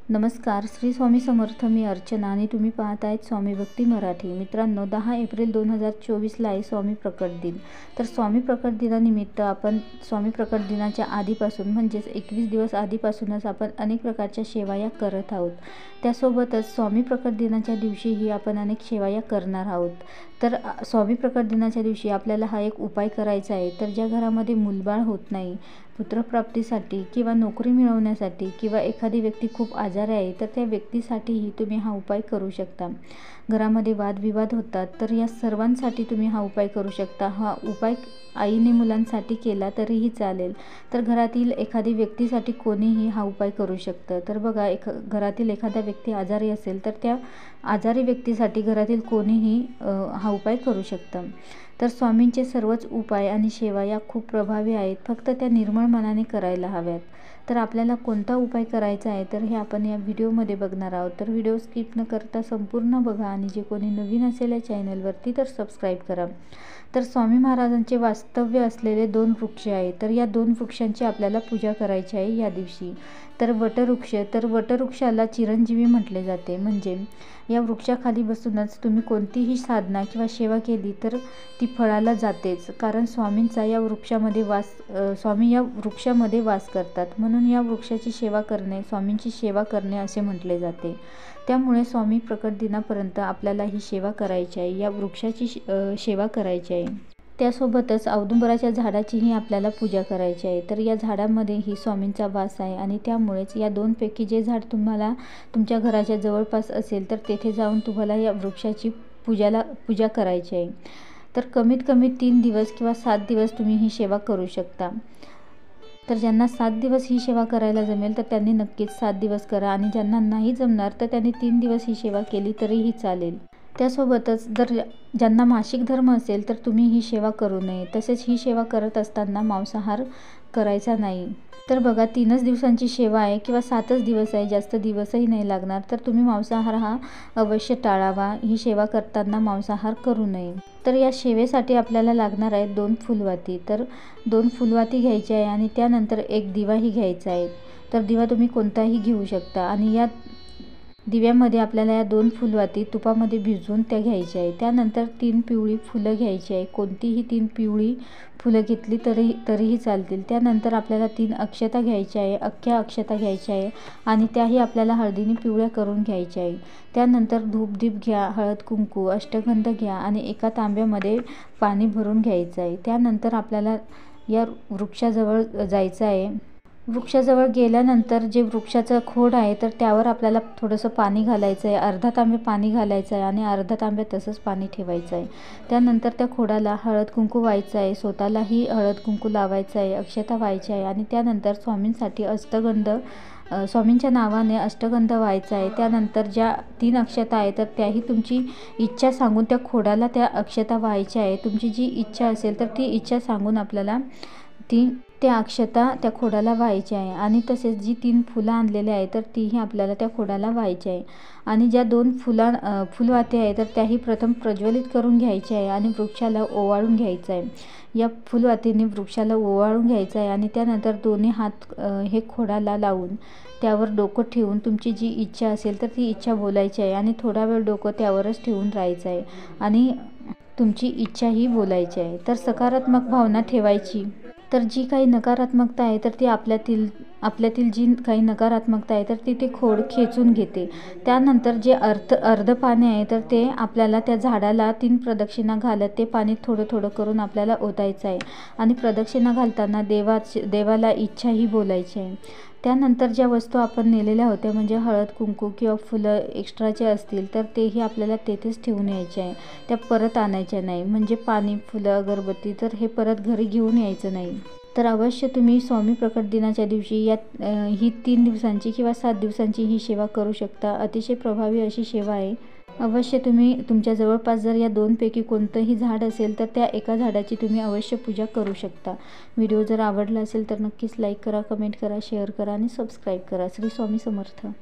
नमस्कार, श्री स्वामी समर्थ. मी अर्चना आणि तुम्ही पाहत आहेत स्वामी भक्ती मराठी. मित्रांनो, 10 एप्रिल 2024ला आहे स्वामी प्रकट दिन. तर स्वामी प्रकट दिनानिमित्त आपण स्वामी प्रकट दिनाच्या आधीपासून म्हणजेच 21 दिवस आधीपासूनच आपण अनेक प्रकारच्या सेवाया करत आहोत. त्यासोबतच स्वामी प्रकट दिनाच्या दिवशीही आपण अनेक सेवाया करणार आहोत. तर स्वामी प्रकट दिनाच्या दिवशी आपल्याला हा एक उपाय करायचा आहे. तर ज्या घरामध्ये मूलबाळ होत नाही, पुत्रप्राप्तीसाठी किंवा नोकरी मिळवण्यासाठी किंवा एखादी व्यक्ती खूप आजारी आहे, तर त्या व्यक्तीसाठीही तुम्ही हा उपाय करू शकता. घरामध्ये वादविवाद होतात, तर या सर्वांसाठी तुम्ही हा उपाय करू शकता. हा उपाय आईने मुलांसाठी केला तरीही चालेल. तर घरातील एखादी व्यक्तीसाठी कोणीही हा उपाय करू शकतं. तर बघा, घरातील एखादा व्यक्ती आजारी असेल तर त्या आजारी व्यक्तीसाठी घरातील कोणीही हा उपाय करू शकतं. तर स्वामींचे सर्वच उपाय आणि सेवा या खूप प्रभावी आहेत, फक्त त्या निर्मळ मनाने करायला हव्यात. तर आपल्याला कोणता उपाय करायचा आहे तर हे आपण या व्हिडिओमध्ये बघणार आहोत. तर व्हिडिओ स्किप न करता संपूर्ण बघा आणि जे कोणी नवीन असेल या चॅनलवरती तर सबस्क्राईब करा. तर स्वामी महाराजांचे वास्तव्य असलेले 2 वृक्ष आहेत. तर या 2 वृक्षांची आपल्याला पूजा करायची आहे या दिवशी. तर वटवृक्षाला चिरंजीवी म्हटले जाते. म्हणजे या वृक्षाखाली बसूनच तुम्ही कोणतीही साधना किंवा सेवा केली तर ती फळाला जातेच. कारण स्वामी या वृक्षामध्ये वास करतात, म्हणून या वृक्षाची सेवा करणे स्वामींची सेवा करणे असे म्हटले जाते. त्यामुळे स्वामी प्रकट दिनापर्यंत आपल्याला ही सेवा करायची आहे, या वृक्षाची सेवा करायची आहे. त्यासोबतच औदुंबराच्या झाडाचीही आपल्याला पूजा करायची आहे. तर या झाडामध्येही स्वामींचा वास आहे आणि त्यामुळेच या 2 पैकी जे झाड तुम्हाला तुमच्या घराच्या जवळपास असेल तर तेथे जाऊन तुम्हाला या वृक्षाची पूजा करायची आहे. तर कमीत कमी 3 दिवस किंवा 7 दिवस तुम्ही ही सेवा करू शकता. तर ज्यांना 7 दिवस ही सेवा करायला जमेल तर त्यांनी नक्कीच 7 दिवस करा आणि ज्यांना नाही जमणार तर त्यांनी 3 दिवस ही सेवा केली तरीही चालेल. त्यासोबतच ज्यांना मासिक धर्म असेल तर तुम्ही ही सेवा करू नये. तसेच ही सेवा करत असताना मांसाहार करायचा नाही. तर बघा, 3च दिवसांची सेवा आहे किंवा 7च दिवस आहे, जास्त दिवसही नाही लागणार. तर तुम्ही मांसाहार हा अवश्य टाळावा. ही सेवा करताना मांसाहार करू नये. तर या सेवेसाठी आपल्याला लागणार आहे 2 फुलवाती. तर 2 फुलवाती घ्यायची आहे आणि त्यानंतर एक दिवाही घ्यायचा आहे. तर दिवा तुम्ही कोणताही घेऊ शकता आणि या दिव्यामध्ये आपल्याला या 2 फुलवाती तुपामध्ये भिजवून त्या घ्यायच्या आहे. त्यानंतर 3 पिवळी फुलं घ्यायची आहे. कोणतीही 3 पिवळी फुलं घेतली तरीही चालतील. त्यानंतर आपल्याला 3 अक्षता घ्यायच्या आहे, अख्ख्या अक्षता घ्यायच्या आहे आणि त्याही आपल्याला हळदीने पिवळ्या करून घ्यायच्या आहे. त्यानंतर धूपदीप घ्या, हळद कुंकू, अष्टगंध घ्या आणि एका तांब्यामध्ये पाणी भरून घ्यायचं आहे. त्यानंतर आपल्याला या वृक्षाजवळ जायचं आहे. वृक्षाजवळ गेल्यानंतर जे वृक्षाचं खोड आहे तर त्यावर आपल्याला थोडंसं पाणी घालायचं आहे. अर्धा तांबे पाणी घालायचं आहे आणि अर्धा तांबे तसंच पाणी ठेवायचं आहे. त्यानंतर त्या खोडाला हळद कुंकू व्हायचं आहे, स्वतःलाही हळद कुंकू लावायचं आहे, अक्षता व्हायची आहे आणि त्यानंतर स्वामींसाठी स्वामींच्या नावाने अष्टगंध व्हायचा आहे. त्यानंतर ज्या 3 अक्षता आहे तर त्याही तुमची इच्छा सांगून त्या खोडाला त्या अक्षता व्हायच्या आहे. तुमची जी इच्छा असेल तर ती इच्छा सांगून आपल्याला त्या अक्षता त्या खोडाला व्हायची आहे. आणि तसेच जी 3 फुलं आणलेली आहे तर तीही आपल्याला त्या खोडाला व्हायची आहे. आणि ज्या 2 फुलवाती आहे तर त्याही प्रथम प्रज्वलित करून घ्यायच्या आहे आणि वृक्षाला ओवाळून घ्यायचं आहे. या फुलवातीने वृक्षाला ओवाळून घ्यायचं आहे आणि त्यानंतर दोन्ही हात हे खोडाला लावून त्यावर डोकं ठेवून तुमची जी इच्छा असेल तर ती इच्छा बोलायची आहे आणि थोडा वेळ डोकं त्यावरच ठेवून राहायचं आहे आणि तुमची इच्छाही बोलायची आहे. तर सकारात्मक भावना ठेवायची. तर जी काही नकारात्मकता आहे तर ती आपल्यातील जी काही नकारात्मकता आहे तर ती ते खोड खेचून घेते. त्यानंतर जे अर्ध पाणी आहे तर ते आपल्याला त्या झाडाला 3 प्रदक्षिणा घालत ते पाणी थोडं थोडं करून आपल्याला ओतायचं आहे आणि प्रदक्षिणा घालताना देवाला इच्छाही बोलायची आहे. त्यानंतर ज्या वस्तू आपण नेलेल्या होत्या म्हणजे हळद कुंकू किंवा फुलं एक्स्ट्राचे असतील तर तेही आपल्याला तेथेच ठेवून यायचे आहे, त्या परत आणायच्या नाही. म्हणजे पाणी, फुलं, अगरबत्ती तर हे परत घरी घेऊन यायचं नाही. तर अवश्य तुम्ही स्वामी प्रकट दिनाच्या दिवशी ही 3 दिवसांची किंवा 7 दिवसांची ही सेवा करू शकता. अतिशय प्रभावी अशी सेवा आहे. अवश्य तुम्ही तुमच्या जवळपास जर या 2 पैकी कोणतंही झाड असेल तर त्या एका झाडाची तुम्ही अवश्य पूजा करू शकता. व्हिडिओ जर आवडला असेल तर नक्कीच लाईक करा, कमेंट करा, शेअर करा आणि सबस्क्राईब करा. श्री स्वामी समर्थ.